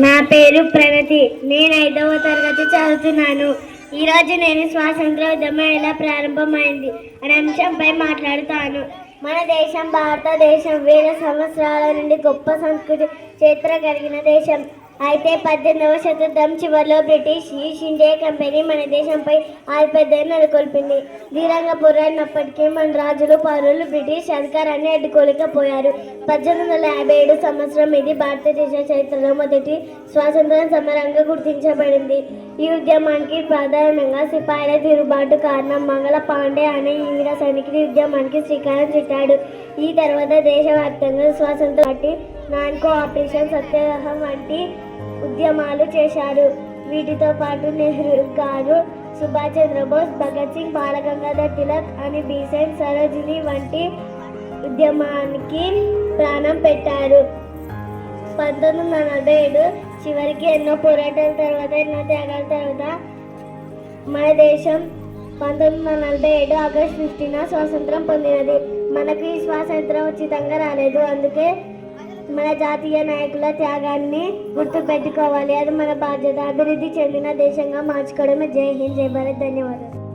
నా పేరు ప్రగతి. నేను 5వ తరగతి చదువుతున్నాను. ఈరోజు నేను స్వాతంత్ర ఉద్యమం ఎలా ప్రారంభమైంది అనే అంశంపై మాట్లాడుతాను. మన దేశం భారతదేశం వేల సంవత్సరాల నుండి గొప్ప సంస్కృతి చరిత్ర కలిగిన దేశం. అయితే 18వ శతాబ్దం చివరిలో బ్రిటిష్ ఈస్ట్ ఇండియా కంపెనీ మన దేశంపై ఆధిపత్యాన్ని నెలకొల్పింది. ధీరంగా పోరాడినప్పటికీ మన రాజులు పౌరులు బ్రిటిష్ అధికారాన్ని అడ్డుకోలేకపోయారు. 1857 సంవత్సరం ఇది భారతదేశ చరిత్రలో మొదటి స్వాతంత్ర సమరంగా గుర్తించబడింది. ఈ ఉద్యమానికి ప్రధానంగా సిపాయిల తిరుగుబాటు కారణం. మంగళ పాండే అనే ఈ వీర సైనికుడి ఉద్యమానికి శ్రీకారం చుట్టాడు. ఈ తర్వాత దేశవ్యాప్తంగా స్వాతంత్ర పార్టీ, నాన్కో ఆపరేషన్ సత్యాగ్రహం వంటి ఉద్యమాలు చేశారు. వీటితో పాటు నెహ్రూ గారు, సుభాష్ చంద్రబోస్, భగత్ సింగ్, బాలగంగాధర్ తిలక్ అని బీసెంట్ సరోజిని వంటి ఉద్యమానికి ప్రాణం పెట్టారు. 1947 చివరికి ఎన్నో పోరాటాల తర్వాత, ఎన్నో త్యాగాల తర్వాత మన దేశం 1947 ఆగస్టు 15న స్వాతంత్రం పొందినది. మనకు ఈ స్వాతంత్రం ఉచితంగా రాలేదు. అందుకే మన జాతీయ నాయకుల త్యాగాన్ని గుర్తు పెట్టుకోవాలి. అది మన బాధ్యత. అభివృద్ధి చెందిన దేశంగా మార్చుకోవడమే. జై హింద్, జై భారత్. ధన్యవాదాలు.